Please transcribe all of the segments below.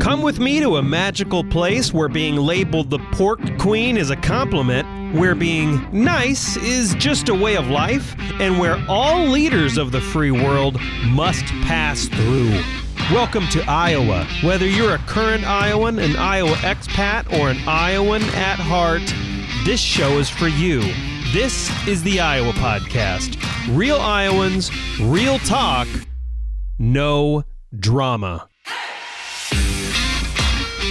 Come with me to a magical place where being labeled the pork queen is a compliment, where being nice is just a way of life, and where all leaders of the free world must pass through. Welcome to Iowa. Whether you're a current Iowan, an Iowa expat, or an Iowan at heart, this show is for you. This is the Iowa Podcast. Real Iowans, real talk, no drama.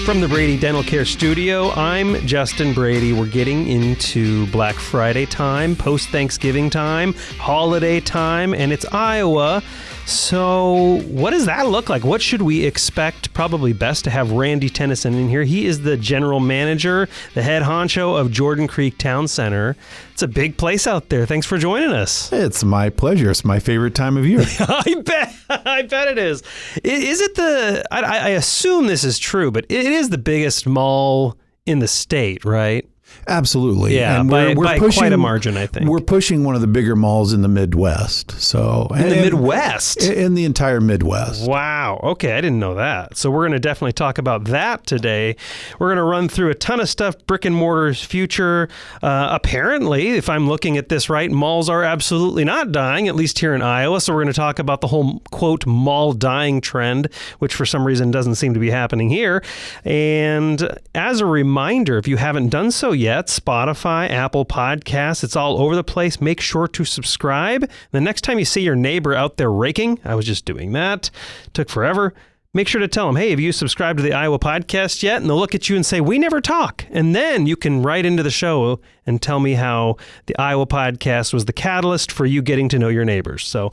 From the Brady Dental Care Studio, I'm Justin Brady. We're getting into Black Friday time, post-Thanksgiving time, holiday time, and it's Iowa. So what does that look like? What should we expect? Probably best to have Randy Tennison in here. He is the general manager, the head honcho of Jordan Creek Town Center. It's a big place out there. Thanks for joining us. It's my pleasure. It's my favorite time of year. I bet it is. Is it the, I assume this is true, but it is the biggest mall in the state, right? Absolutely. Yeah, and by pushing, quite a margin, I think. We're pushing one of the bigger malls in the Midwest. So in the Midwest? In the entire Midwest. Wow. Okay, I didn't know that. So we're going to definitely talk about that today. We're going to run through a ton of stuff, brick and mortar's future. Apparently, if I'm looking at this right, malls are absolutely not dying, at least here in Iowa. So we're going to talk about the whole, quote, mall dying trend, which for some reason doesn't seem to be happening here. And as a reminder, if you haven't done so yet, Spotify, Apple Podcasts, it's all over the place. Make sure to subscribe. The next time you see your neighbor out there raking, I was just doing that, took forever, make sure to tell them, hey, have you subscribed to the Iowa Podcast yet? And they'll look at you and say, we never talk. And then you can write into the show and tell me how the Iowa Podcast was the catalyst for you getting to know your neighbors. So,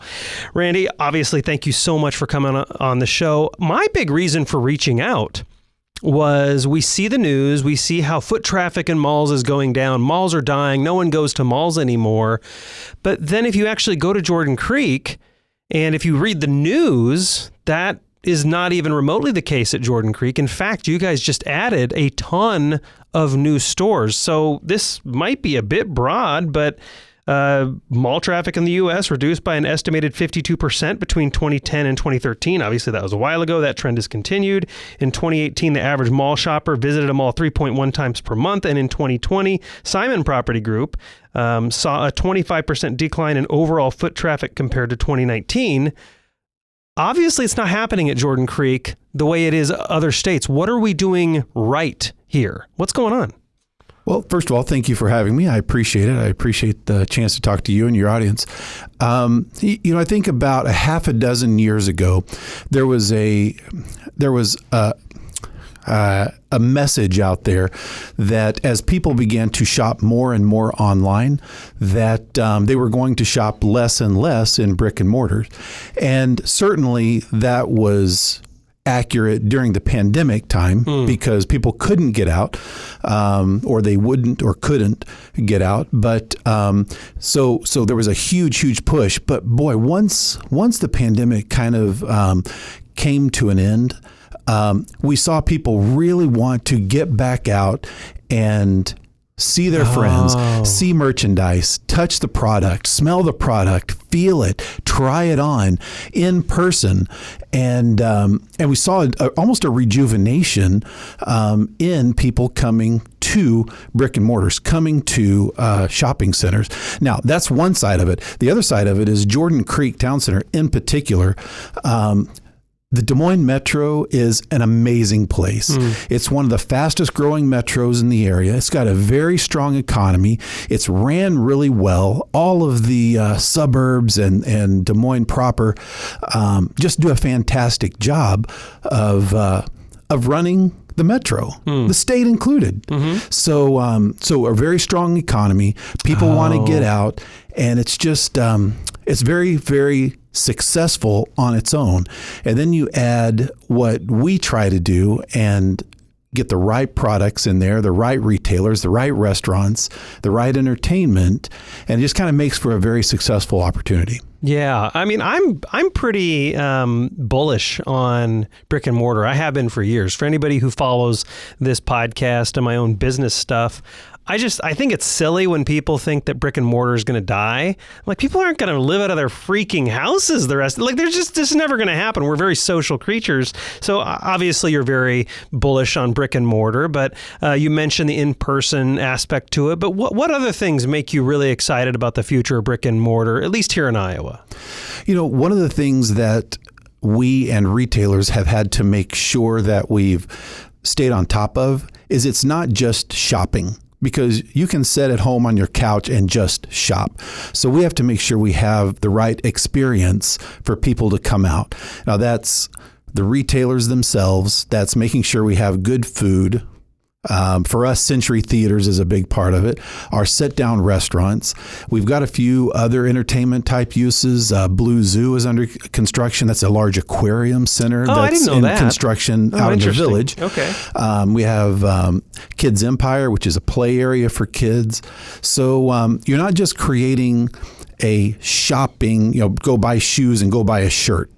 Randy, obviously, thank you so much for coming on the show. My big reason for reaching out was we see the news, we see how foot traffic in malls is going down, malls are dying, no one goes to malls anymore. But then if you actually go to Jordan Creek and if you read the news, that is not even remotely the case at Jordan Creek. In fact, you guys just added a ton of new stores. So this might be a bit broad, but mall traffic in the U.S. reduced by an estimated 52% between 2010 and 2013. Obviously, that was a while ago. That trend has continued. In 2018, the average mall shopper visited a mall 3.1 times per month. And in 2020, Simon Property Group saw a 25% decline in overall foot traffic compared to 2019. Obviously, it's not happening at Jordan Creek the way it is other states. What are we doing right here? What's going on? Well, first of all, thank you for having me. I appreciate it. I appreciate the chance to talk to you and your audience. I think about a half a dozen years ago, there was a message out there that as people began to shop more and more online, that they were going to shop less and less in brick and mortars. And certainly that was accurate during the pandemic time because people couldn't get out or they wouldn't or couldn't get out. But so there was a huge push. But boy, once the pandemic kind of came to an end, we saw people really want to get back out and see their friends, see merchandise, touch the product, smell the product, feel it, try it on in person. And we saw almost a rejuvenation in people coming to brick and mortars, coming to shopping centers. Now, that's one side of it. The other side of it is Jordan Creek Town Center in particular. The Des Moines Metro is an amazing place. It's one of the fastest growing metros in the area. It's got a very strong economy. It's ran really well. All of the suburbs and Des Moines proper just do a fantastic job of running the metro, the state included. So a very strong economy. People want to get out, and it's just it's very, very successful on its own. And then you add what we try to do and get the right products in there, the right retailers, the right restaurants, the right entertainment, and it just kind of makes for a very successful opportunity. Yeah, I mean, I'm pretty bullish on brick and mortar. I have been for years. For anybody who follows this podcast and my own business stuff, I think it's silly when people think that brick and mortar is going to die. Like, people aren't going to live out of their freaking houses the rest. Like, this is never going to happen. We're very social creatures. So obviously you're very bullish on brick and mortar, but you mentioned the in-person aspect to it. But what other things make you really excited about the future of brick and mortar, at least here in Iowa? One of the things that we and retailers have had to make sure that we've stayed on top of is it's not just shopping, because you can sit at home on your couch and just shop. So we have to make sure we have the right experience for people to come out. Now, that's the retailers themselves. That's making sure we have good food. For us, Century Theaters is a big part of it. Our sit-down restaurants. We've got a few other entertainment type uses. Blue Zoo is under construction. That's a large aquarium center that's in construction out in the village. Okay. We have Kids Empire, which is a play area for kids. So you're not just creating a shopping, go buy shoes and go buy a shirt.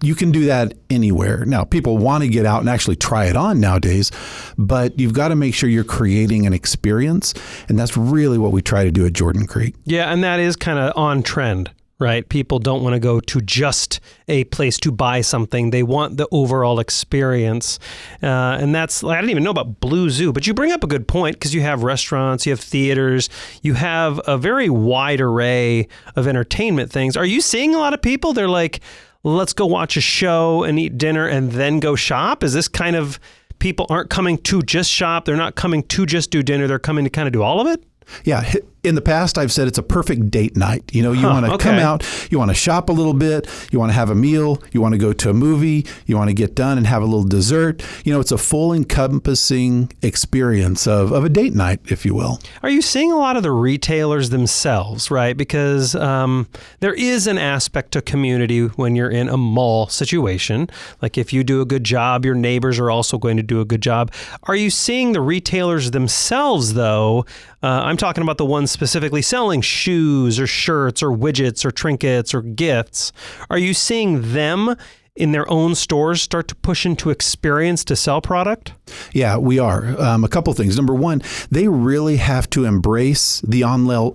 You can do that anywhere. Now, people want to get out and actually try it on nowadays, but you've got to make sure you're creating an experience. And that's really what we try to do at Jordan Creek. Yeah. And that is kind of on trend, right? People don't want to go to just a place to buy something. They want the overall experience. And that's, I didn't even know about Blue Zoo, but you bring up a good point, because you have restaurants, you have theaters, you have a very wide array of entertainment things. Are you seeing a lot of people? They're like, let's go watch a show and eat dinner and then go shop. Is this kind of, people aren't coming to just shop. They're not coming to just do dinner. They're coming to kind of do all of it? Yeah. In the past, I've said it's a perfect date night. You want to come out, you want to shop a little bit, you want to have a meal, you want to go to a movie, you want to get done and have a little dessert. It's a full encompassing experience of a date night, if you will. Are you seeing a lot of the retailers themselves, right? Because there is an aspect to community when you're in a mall situation. Like, if you do a good job, your neighbors are also going to do a good job. Are you seeing the retailers themselves, though? I'm talking about the ones specifically selling shoes or shirts or widgets or trinkets or gifts. Are you seeing them in their own stores start to push into experience to sell product? Yeah, we are. A couple things. Number one, they really have to embrace the online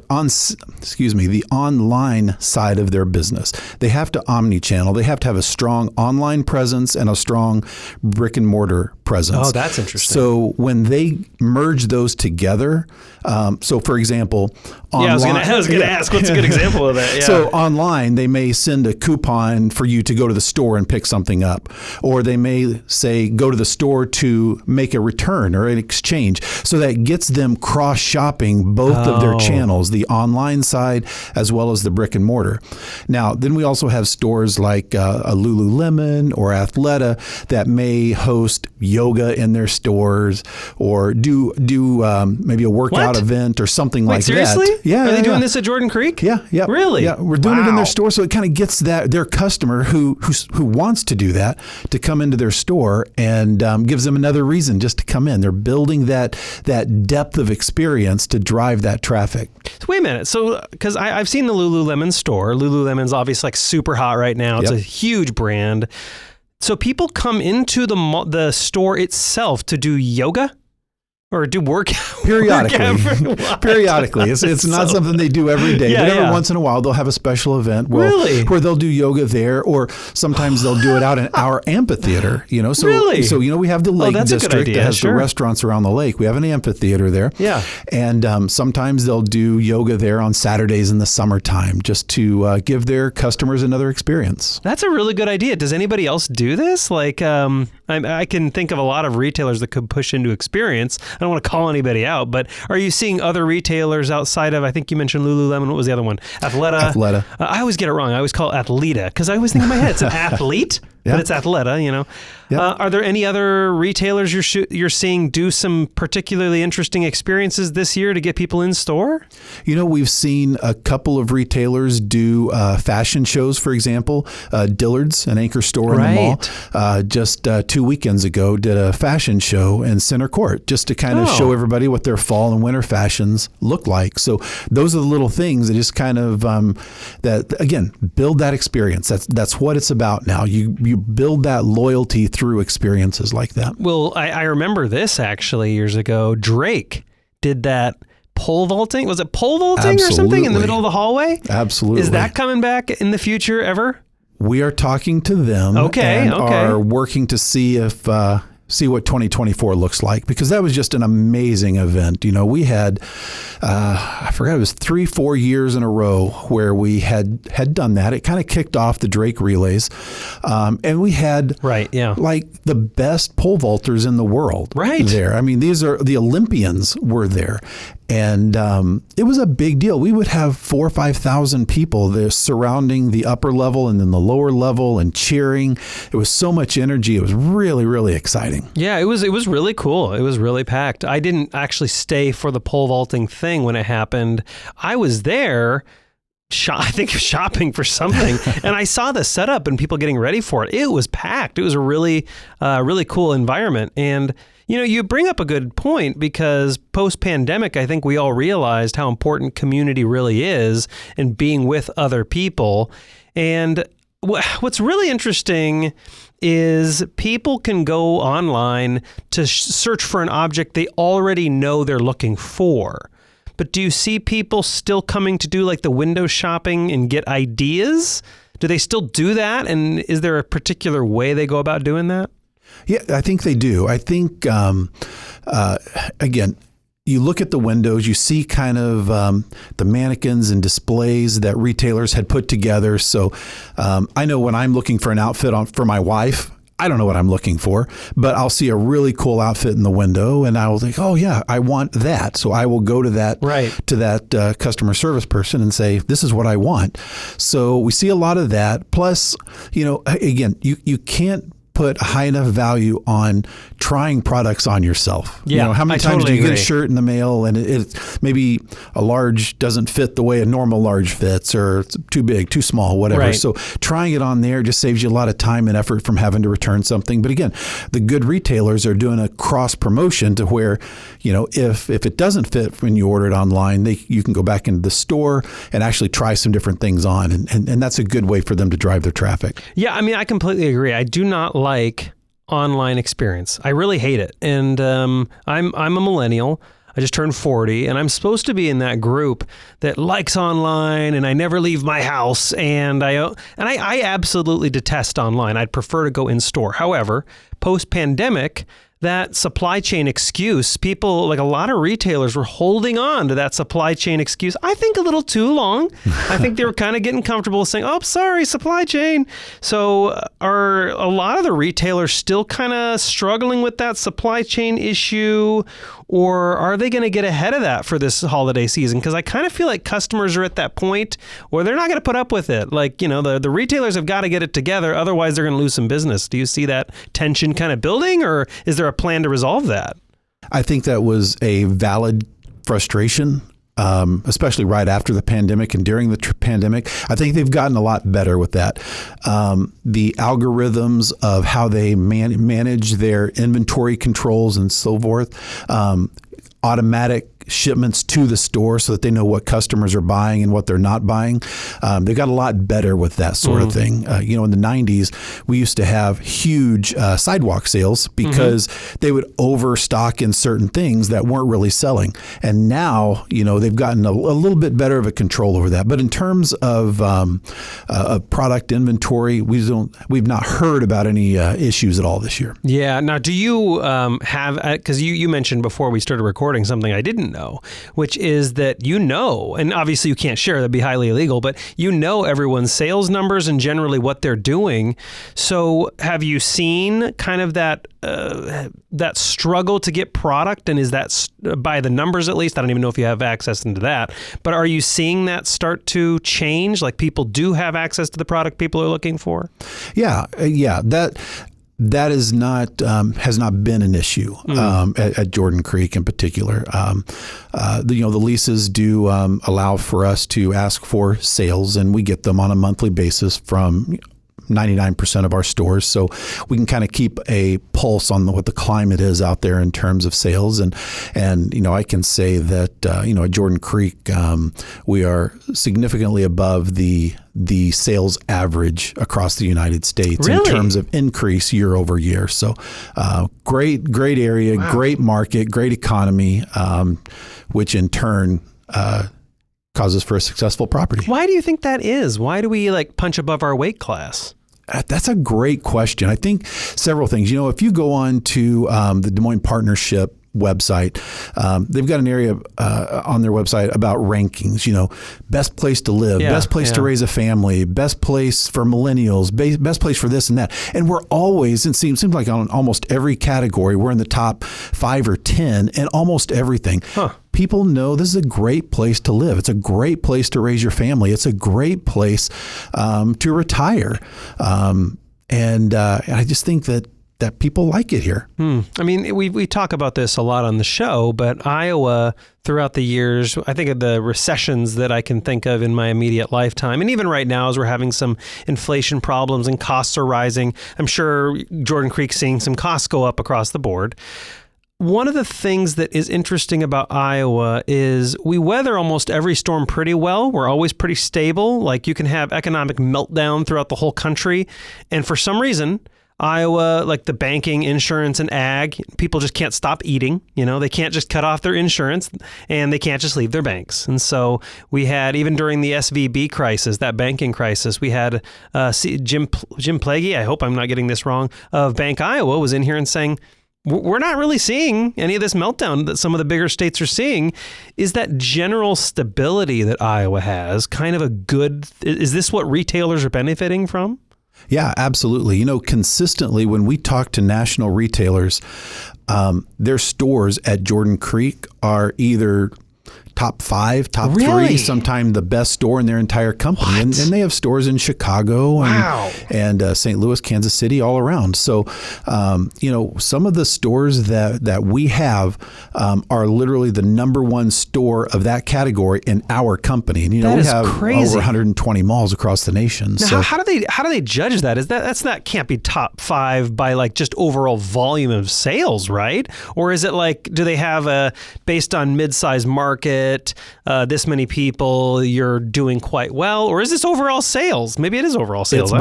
side of their business. They have to omni-channel. They have to have a strong online presence and a strong brick and mortar presence. Oh, that's interesting. So when they merge those together, so for example, online, I was going to ask, what's a good example of that? Yeah. So online, they may send a coupon for you to go to the store and pick something up, or they may say go to the store to make a return or an exchange. So that gets them cross-shopping both of their channels, the online side as well as the brick and mortar. Now, then we also have stores like a Lululemon or Athleta that may host yoga in their stores, or do maybe a workout event or something like seriously? That. Yeah, are they doing this at Jordan Creek? Yeah. Really? Yeah, we're doing it in their store, so it kind of gets their customer who wants to do that to come into their store, and gives them another reason just to come in. They're building that depth of experience to drive that traffic. So wait a minute. So, because I've seen the Lululemon store. Lululemon's obviously like super hot right now. It's a huge brand. So people come into the store itself to do yoga? Or do workout periodically. Periodically, it's not something they do every day, but every once in a while they'll have a special event where they'll do yoga there, or sometimes they'll do it out in our amphitheater. So we have the Lake District that has the restaurants around the lake. We have an amphitheater there, and sometimes they'll do yoga there on Saturdays in the summertime, just to give their customers another experience. That's a really good idea. Does anybody else do this? Like, I can think of a lot of retailers that could push into experience. I don't want to call anybody out, but are you seeing other retailers outside of, I think you mentioned Lululemon, what was the other one? Athleta. I always get it wrong. I always call it Athleta, because I always think in my head it's an athlete, but it's Athleta, Are there any other retailers you're seeing do some particularly interesting experiences this year to get people in store? We've seen a couple of retailers do fashion shows, for example. Dillard's, an anchor store in the mall, just 2 weekends ago did a fashion show in Center Court, just to kind of show everybody what their fall and winter fashions look like. So those are the little things that just kind of, that again, build that experience. That's what it's about now. You build that loyalty through experiences like that. Well, I remember this actually years ago. Drake did that pole vaulting. Was it pole vaulting or something in the middle of the hallway? Absolutely. Is that coming back in the future ever? We are talking to them and are working to see if see what 2024 looks like, because that was just an amazing event. You know, we had I forgot, it was 3-4 years in a row where we had done that. It kind of kicked off the Drake relays, and we had like the best pole vaulters in the world there. I mean, these are the Olympians were there. And it was a big deal. We would have 4,000 or 5,000 people there surrounding the upper level and then the lower level and cheering. It was so much energy. It was really, really exciting. Yeah, it was really cool. It was really packed. I didn't actually stay for the pole vaulting thing when it happened. I was there, I think shopping for something, and I saw the setup and people getting ready for it. It was packed. It was a really, really cool environment. And you know, you bring up a good point, because post-pandemic, I think we all realized how important community really is and being with other people. And what's really interesting is people can go online to search for an object they already know they're looking for. But do you see people still coming to do like the window shopping and get ideas? Do they still do that? And is there a particular way they go about doing that? Yeah, I think they do. I think, again, you look at the windows, you see kind of the mannequins and displays that retailers had put together. So I know when I'm looking for an outfit for my wife, I don't know what I'm looking for, but I'll see a really cool outfit in the window and I will think, oh yeah, I want that. So I will go to that customer service person and say, this is what I want. So we see a lot of that. Plus, you know, again, you can't put a high enough value on trying products on yourself. Yeah, you know, how many times do you agree. get a shirt in the mail and it maybe a large doesn't fit the way a normal large fits, or it's too big, too small, whatever. Right. So trying it on there just saves you a lot of time and effort from having to return something. But again, the good retailers are doing a cross promotion to where, you know, if it doesn't fit when you order it online, you can go back into the store and actually try some different things on. And that's a good way for them to drive their traffic. Yeah, I mean, I completely agree. I do not like online experience. I really hate it. And I'm a millennial. I just turned 40, and I'm supposed to be in that group that likes online, and I never leave my house. And I absolutely detest online. I'd prefer to go in store. However, post-pandemic, that supply chain excuse, people, like a lot of retailers were holding on to that supply chain excuse, I think a little too long. I think they were kind of getting comfortable saying, oh, sorry, supply chain. So are a lot of the retailers still kind of struggling with that supply chain issue, or are they going to get ahead of that for this holiday season? Because I kind of feel like customers are at that point where they're not going to put up with it. Like, you know, the retailers have got to get it together. Otherwise, they're going to lose some business. Do you see that tension kind of building, or is there a plan to resolve that? I think that was a valid frustration, especially right after the pandemic and during the pandemic. I think they've gotten a lot better with that. The algorithms of how they manage their inventory controls and so forth, automatic shipments to the store so that they know what customers are buying and what they're not buying. They got a lot better with that sort of thing. You know, in the 90s, we used to have huge sidewalk sales because they would overstock in certain things that weren't really selling. And now, you know, they've gotten a little bit better of a control over that. But in terms of product inventory, we've not heard about any issues at all this year. Yeah. Now, do you have, because you mentioned before we started recording something I didn't know, which is that, you know, and obviously you can't share, that'd be highly illegal, but you know everyone's sales numbers and generally what they're doing. So have you seen kind of that struggle to get product? And is that by the numbers, at least? I don't even know if you have access into that, but are you seeing that start to change? Like people do have access to the product people are looking for? Yeah. That is not has not been an issue at Jordan Creek in particular. The leases do allow for us to ask for sales, and we get them on a monthly basis from 99% of our stores. So we can kind of keep a pulse on what the climate is out there in terms of sales. And you know, I can say that, at Jordan Creek, we are significantly above the the sales average across the United States in Really? terms of increase year over year. So great area, great market, great economy, which in turn causes for a successful property. Why do you think that is? Why do we like punch above our weight class? That's a great question. I think several things. If you go on to the Des Moines Partnership website, they've got an area on their website about rankings, best place to live, best place to raise a family, best place for millennials, best place for this and that. And we're always, it seems like on almost every category, we're in the top 5 or 10 and almost everything. People know this is a great place to live. It's a great place to raise your family. It's a great place to retire. And I just think that people like it here. I mean, we talk about this a lot on the show, but Iowa throughout the years, I think of the recessions that I can think of in my immediate lifetime. And even right now, as we're having some inflation problems and costs are rising, I'm sure Jordan Creek's seeing some costs go up across the board. One of the things that is interesting about Iowa is we weather almost every storm pretty well. We're always pretty stable. Like you can have economic meltdown throughout the whole country. And for some reason, Iowa, like the banking, insurance, and ag, people just can't stop eating. They can't just cut off their insurance and they can't just leave their banks. And so we had, even during the SVB crisis, that banking crisis, we had Jim Plaguey, I hope I'm not getting this wrong, of Bank Iowa was in here and saying, we're not really seeing any of this meltdown that some of the bigger states are seeing. Is that general stability that Iowa has kind of a good, is this what retailers are benefiting from? Yeah, absolutely. Consistently when we talk to national retailers, their stores at Jordan Creek are either top 5, top 3, sometimes the best store in their entire company. And they have stores in Chicago and St. Louis, Kansas City, all around. So, some of the stores that we have are literally the number one store of that category in our company. And, we have over 120 malls across the nation. Now, so how do they judge that? That can't be top 5 by like just overall volume of sales, right? Or is it like, do they have based on mid-sized market, this many people, you're doing quite well? Or is this overall sales? Maybe it is overall sales.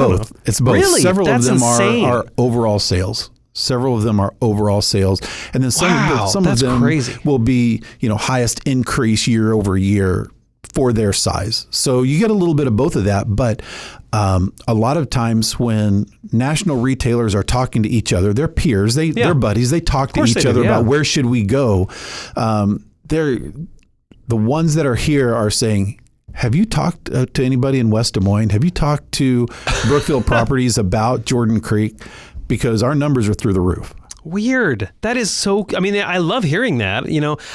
It's both. Really? Several That's of them insane. are overall sales. Several of them are overall sales. And then some of them will be, highest increase year over year for their size. So you get a little bit of both of that. But a lot of times when national retailers are talking to each other, their peers, they're buddies, they talk to each other about where should we go. The ones that are here are saying, have you talked to anybody in West Des Moines? Have you talked to Brookfield Properties about Jordan Creek? Because our numbers are through the roof. Weird. That is so, I love hearing that.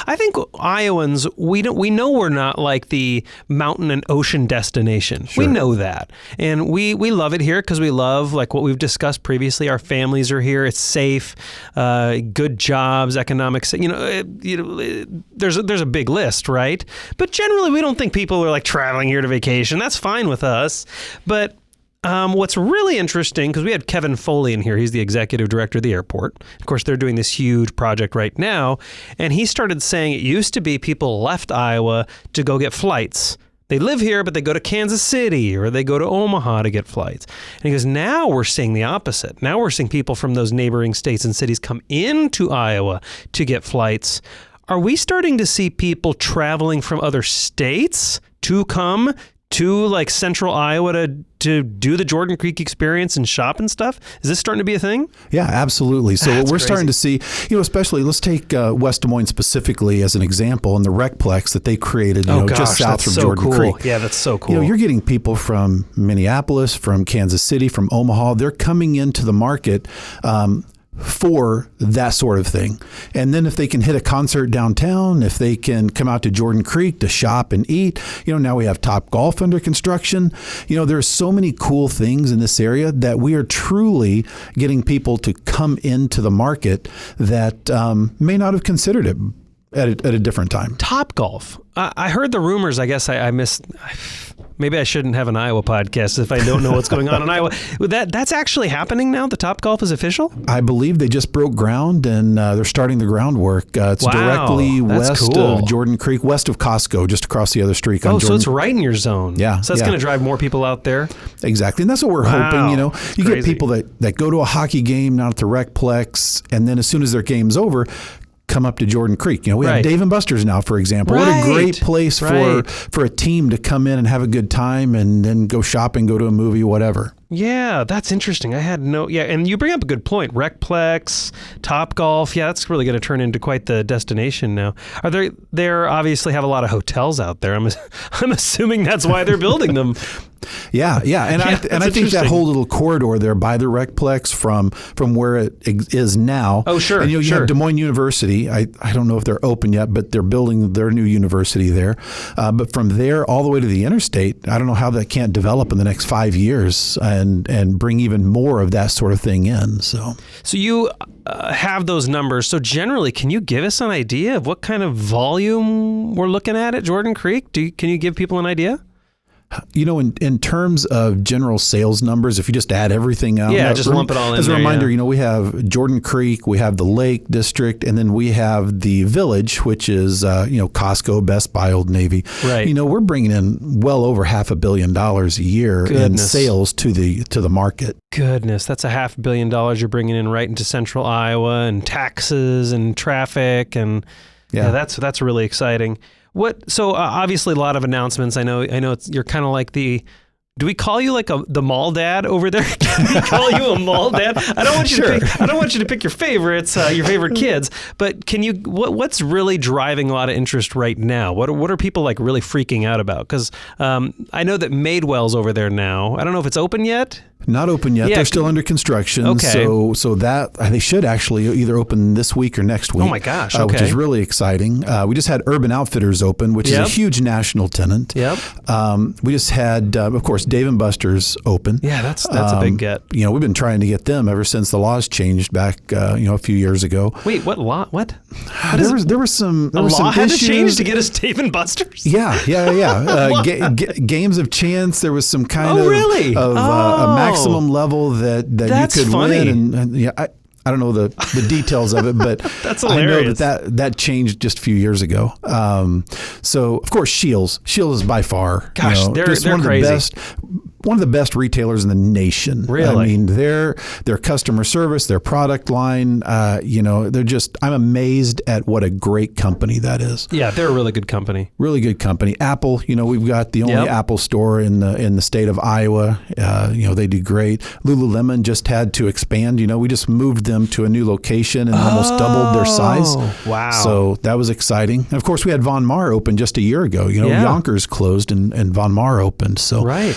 I think Iowans, we know we're not like the mountain and ocean destination. Sure. We know that. And we love it here because we love, like what we've discussed previously, our families are here. It's safe, good jobs, economics, there's a big list, right? But generally we don't think people are like traveling here to vacation. That's fine with us. But what's really interesting, because we had Kevin Foley in here, he's the executive director of the airport. Of course, they're doing this huge project right now. And he started saying it used to be people left Iowa to go get flights. They live here, but they go to Kansas City or they go to Omaha to get flights. And he goes, now we're seeing the opposite. Now we're seeing people from those neighboring states and cities come into Iowa to get flights. Are we starting to see people traveling from other states to come to like central Iowa to do the Jordan Creek experience and shop and stuff? Is this starting to be a thing? Yeah, absolutely. So what we're starting to see, especially let's take West Des Moines specifically as an example, and the Recplex that they created, just south from Jordan Creek. Yeah, that's so cool. You're getting people from Minneapolis, from Kansas City, from Omaha. They're coming into the market for that sort of thing. And then if they can hit a concert downtown, if they can come out to Jordan Creek to shop and eat, now we have Top Golf under construction. There's so many cool things in this area that we are truly getting people to come into the market that may not have considered it at a different time. Topgolf. I heard the rumors. I guess I missed. Maybe I shouldn't have an Iowa podcast if I don't know what's going on in Iowa. That's actually happening now? The Topgolf is official? I believe they just broke ground, and they're starting the groundwork. It's directly west of Jordan Creek, west of Costco, just across the other street. So it's right in your zone. Yeah. So that's going to drive more people out there? Exactly. And that's what we're hoping. You know, you get people that go to a hockey game down at the Recplex, and then as soon as their game's over, come up to Jordan Creek. You know, we have Dave & Buster's now, for example. What a great place for a team to come in and have a good time and then go shopping, go to a movie, whatever. Yeah, that's interesting. I had and you bring up a good point. Recplex, Topgolf. Yeah, that's really going to turn into quite the destination now. Are there obviously have a lot of hotels out there. I'm assuming that's why they're building them. Yeah. And I think that whole little corridor there by the Recplex from where it is now. Oh, sure. And you have Des Moines University. I don't know if they're open yet, but they're building their new university there. But from there all the way to the interstate, I don't know how that can't develop in the next 5 years and bring even more of that sort of thing in. So you have those numbers. So generally, can you give us an idea of what kind of volume we're looking at Jordan Creek? Can you give people an idea? You know, in terms of general sales numbers, if you just add everything out. Yeah, just lump it all in as there. As a reminder, you know, we have Jordan Creek, we have the Lake District, and then we have the Village, which is, Costco, Best Buy, Old Navy. Right. You know, we're bringing in well over $500 million a year in sales to the market. Goodness, that's $500 million you're bringing in right into central Iowa, and taxes and traffic. And yeah that's really exciting. So obviously a lot of announcements. I know you're kind of like do we call you like the mall dad over there? Can we call you a mall dad? I don't want you to pick your favorites, your favorite kids, but can you, what's really driving a lot of interest right now? What are people like really freaking out about? Because I know that Madewell's over there now. I don't know if it's open yet. Not open yet. Yeah. They're still under construction. Okay. So that they should actually either open this week or next week. Oh my gosh. Okay. Which is really exciting. We just had Urban Outfitters open, which is a huge national tenant. Yep. We just had, of course, Dave & Buster's open. Yeah, that's a big get. You know, we've been trying to get them ever since the laws changed back, a few years ago. Wait, what law? What? There was some law had issues. to change to get us Dave & Buster's? Yeah. Games of chance. There was some kind of really? Of a maximum level that you could win. And I don't know the details of it, but that's hilarious. I know that changed just a few years ago. So of course, Scheels is by far, they're one of crazy. the best. One of the best retailers in the nation. Really? I mean, their customer service, their product line, they're just, I'm amazed at what a great company that is. Yeah, they're a really good company. Really good company. Apple, we've got the only Apple store in the state of Iowa. They do great. Lululemon just had to expand. We just moved them to a new location and almost doubled their size. Wow. So that was exciting. And of course, we had Von Maur open just a year ago. Yonkers closed and Von Maur opened. So, right.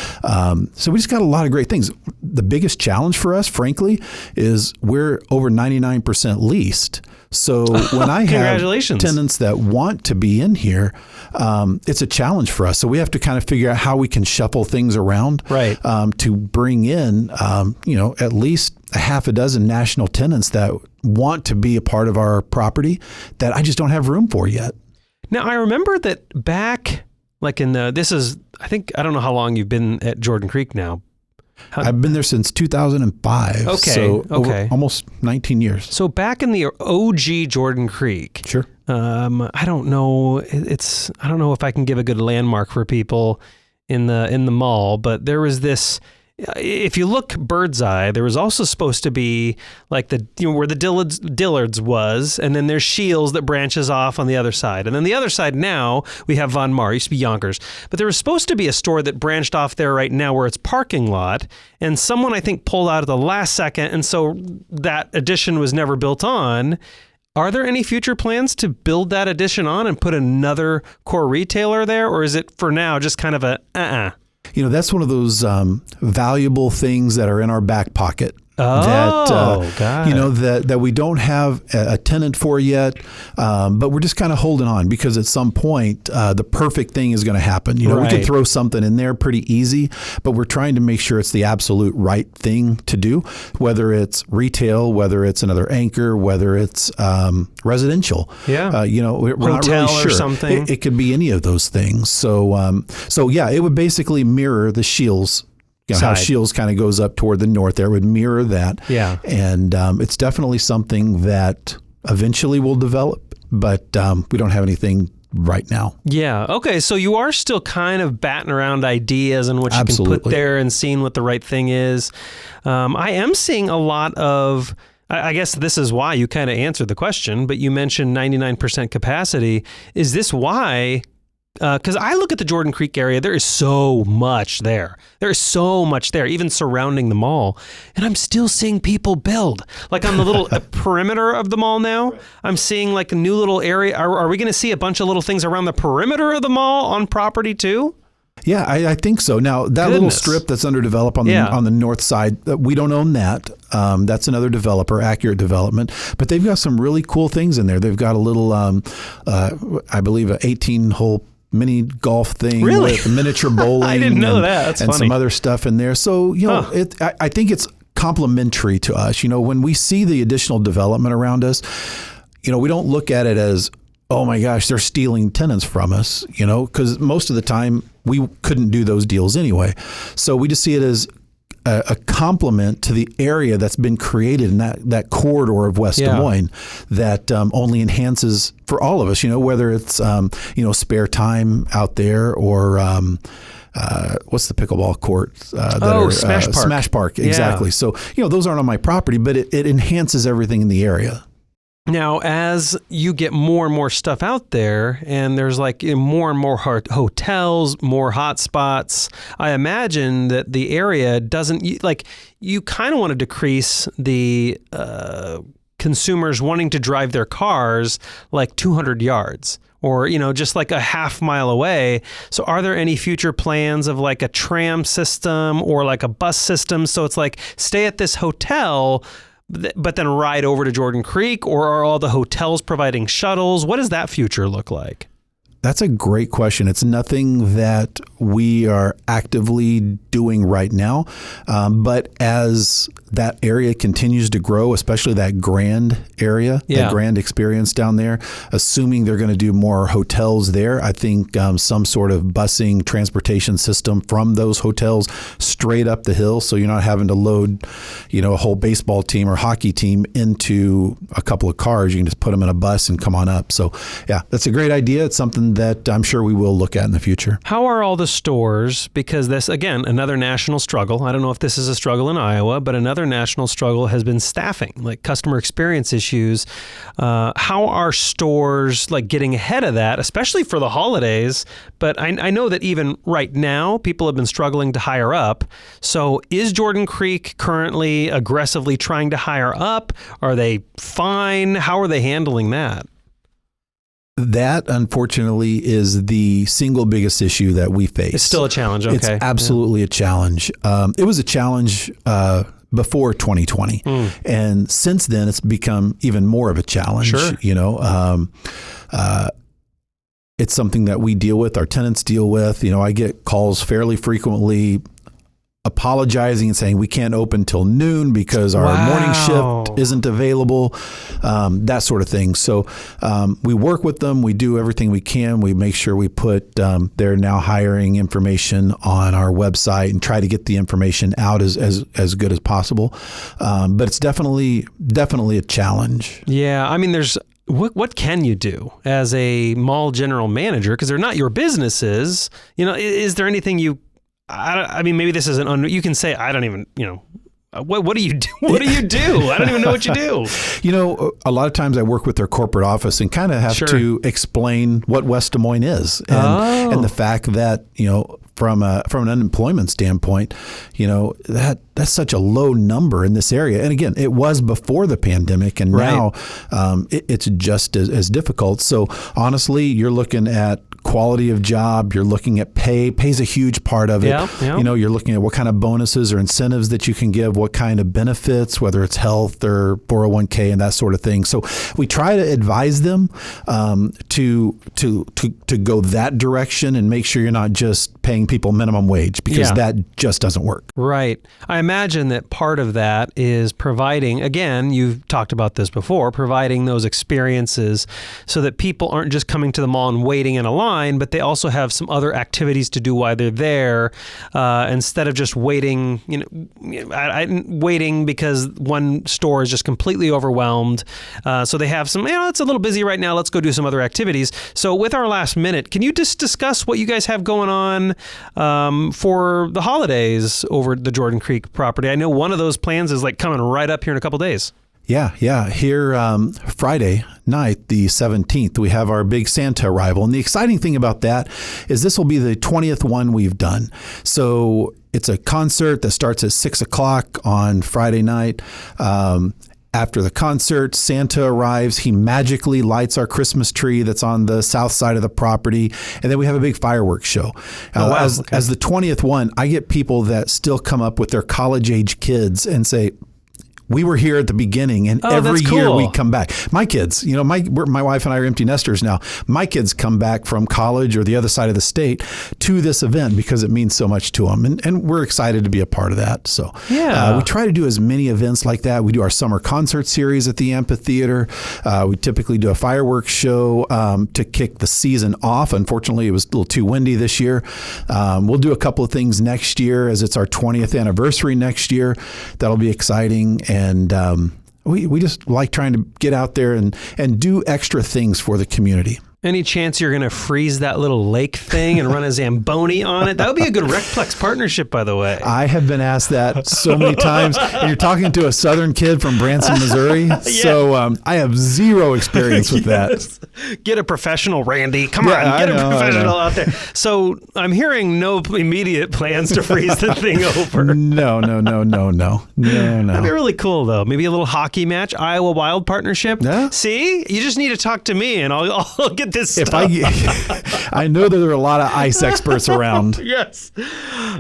So we just got a lot of great things. The biggest challenge for us, frankly, is we're over 99% leased. So when I have tenants that want to be in here, it's a challenge for us. So we have to kind of figure out how we can shuffle things around, right, to bring in, at least a half a dozen national tenants that want to be a part of our property that I just don't have room for yet. Now, I remember that back, like I don't know how long you've been at Jordan Creek now. I've been there since 2005. Okay. So over almost 19 years. So back in the OG Jordan Creek. Sure. I don't know. I don't know if I can give a good landmark for people in the mall, but there was this. If you look bird's eye, there was also supposed to be like where the Dillard's was, and then there's Scheels that branches off on the other side. And then the other side now, we have Von Maur, used to be Yonkers. But there was supposed to be a store that branched off there right now where it's parking lot, and someone I think pulled out at the last second, and so that addition was never built on. Are there any future plans to build that addition on and put another core retailer there, or is it for now just kind of a that's one of those valuable things that are in our back pocket. that we don't have a tenant for yet, but we're just kind of holding on because at some point the perfect thing is going to happen. We can throw something in there pretty easy, but we're trying to make sure it's the absolute right thing to do, whether it's retail, whether it's another anchor, whether it's residential. Yeah. We're Hotel not really sure. Or something. It could be any of those things. So yeah, it would basically mirror the Shields. How Shields kind of goes up toward the north there would mirror that. Yeah. And it's definitely something that eventually will develop, but we don't have anything right now. Yeah. Okay. So you are still kind of batting around ideas and what you can put there and seeing what the right thing is. I am seeing a lot of, I guess this is why you kind of answered the question, but you mentioned 99% capacity. Is this why? Because I look at the Jordan Creek area, there is so much there. There is so much there, even surrounding the mall. And I'm still seeing people build. Like on the little perimeter of the mall now, I'm seeing like a new little area. Are we going to see a bunch of little things around the perimeter of the mall on property too? Yeah, I think so. Now, that little strip that's underdeveloped on the north side, we don't own that. That's another developer, Accurate Development. But they've got some really cool things in there. They've got a little, I believe, an 18-hole mini golf thing with miniature bowling. I didn't know that. That's and funny. Some other stuff in there. So, I think it's complementary to us. When we see the additional development around us, we don't look at it as, oh my gosh, they're stealing tenants from us, because most of the time we couldn't do those deals anyway. So we just see it as a complement to the area that's been created in that corridor of West Des Moines that only enhances for all of us, whether it's, spare time out there or what's the pickleball court? Smash Park. Smash Park, exactly. So, those aren't on my property, but it enhances everything in the area. Now, as you get more and more stuff out there and there's like more and more hotels, more hotspots, I imagine that the area doesn't, you kind of want to decrease the consumers wanting to drive their cars like 200 yards. Or, just like a half mile away. So are there any future plans of like a tram system or like a bus system? So it's like stay at this hotel, but then ride over to Jordan Creek, or are all the hotels providing shuttles? What does that future look like? That's a great question. It's nothing that we are actively doing right now. But as that area continues to grow, especially that Grand area, that Grand experience down there, assuming they're going to do more hotels there, I think some sort of busing transportation system from those hotels straight up the hill. So you're not having to load, a whole baseball team or hockey team into a couple of cars. You can just put them in a bus and come on up. So yeah, that's a great idea. It's something that I'm sure we will look at in the future. How are all the stores? Because this, again, another national struggle. I don't know if this is a struggle in Iowa, but another national struggle has been staffing, like customer experience issues. How are stores like getting ahead of that, especially for the holidays? But I know that even right now, people have been struggling to hire up. So is Jordan Creek currently aggressively trying to hire up? Are they fine? How are they handling that? That, unfortunately, is the single biggest issue that we face. It's still a challenge. Okay. It's absolutely a challenge. It was a challenge before 2020. And since then, it's become even more of a challenge. Sure. It's something that we deal with, our tenants deal with. I get calls fairly frequently apologizing and saying we can't open till noon because our morning shift isn't available, that sort of thing. So we work with them. We do everything we can. We make sure we put their now hiring information on our website and try to get the information out as good as possible. But it's definitely a challenge. Yeah. I mean, what can you do as a mall general manager? Because they're not your businesses. Is there anything I mean, maybe this isn't. You can say, I don't even. What do you do? What do you do? I don't even know what you do. A lot of times I work with their corporate office and kind of have to explain what West Des Moines is, and the fact that from an unemployment standpoint, that's such a low number in this area. And again, it was before the pandemic, and now it's just as difficult. So honestly, you're looking at quality of job. You're looking at pay. Pay's a huge part of it. Yeah. You know, you're looking at what kind of bonuses or incentives that you can give, what kind of benefits, whether it's health or 401k and that sort of thing. So we try to advise them to go that direction and make sure you're not just paying people minimum wage, because that just doesn't work. Right. I imagine that part of that is providing, again, you've talked about this before, providing those experiences so that people aren't just coming to the mall and waiting in a line, but they also have some other activities to do while they're there, instead of just waiting, waiting because one store is just completely overwhelmed. So they have some, it's a little busy right now. Let's go do some other activities. So with our last minute, can you just discuss what you guys have going on for the holidays over at the Jordan Creek property? I know one of those plans is like coming right up here in a couple days. Yeah. Here, Friday night, the 17th, we have our big Santa arrival. And the exciting thing about that is this will be the 20th one we've done. So it's a concert that starts at 6 o'clock on Friday night. After the concert, Santa arrives. He magically lights our Christmas tree that's on the south side of the property. And then we have a big fireworks show. As the 20th one, I get people that still come up with their college-age kids and say, we were here at the beginning, and every year we come back. My kids, my wife and I are empty nesters now. My kids come back from college or the other side of the state to this event because it means so much to them, and we're excited to be a part of that. So we try to do as many events like that. We do our summer concert series at the amphitheater. We typically do a fireworks show to kick the season off. Unfortunately, it was a little too windy this year. We'll do a couple of things next year as it's our 20th anniversary next year. That'll be exciting. And we just like trying to get out there and do extra things for the community. Any chance you're going to freeze that little lake thing and run a Zamboni on it? That would be a good Recplex partnership, by the way. I have been asked that so many times. And you're talking to a Southern kid from Branson, Missouri. So I have zero experience with that. Get a professional, Randy. Come on, get a professional out there. So I'm hearing no immediate plans to freeze the thing over. No. That'd be really cool, though. Maybe a little hockey match, Iowa Wild partnership. Yeah. See? You just need to talk to me, and I'll get this stuff. I know that there are a lot of ice experts around. Yes.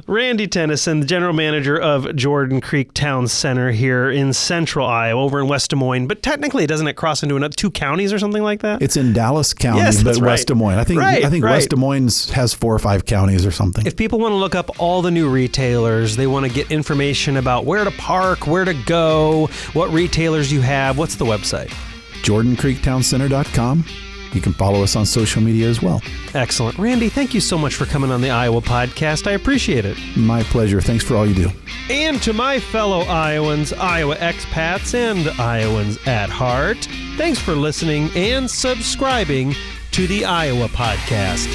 Randy Tennison, the general manager of Jordan Creek Town Center here in central Iowa, over in West Des Moines. But technically, doesn't it cross into another 2 counties or something like that? It's in Dallas County, but West Des Moines. I think West Des Moines has 4 or 5 counties or something. If people want to look up all the new retailers, they want to get information about where to park, where to go, what retailers you have, what's the website? JordanCreekTownCenter.com. You can follow us on social media as well. Excellent. Randy, thank you so much for coming on the Iowa Podcast. I appreciate it. My pleasure. Thanks for all you do. And to my fellow Iowans, Iowa expats, and Iowans at heart, thanks for listening and subscribing to the Iowa Podcast.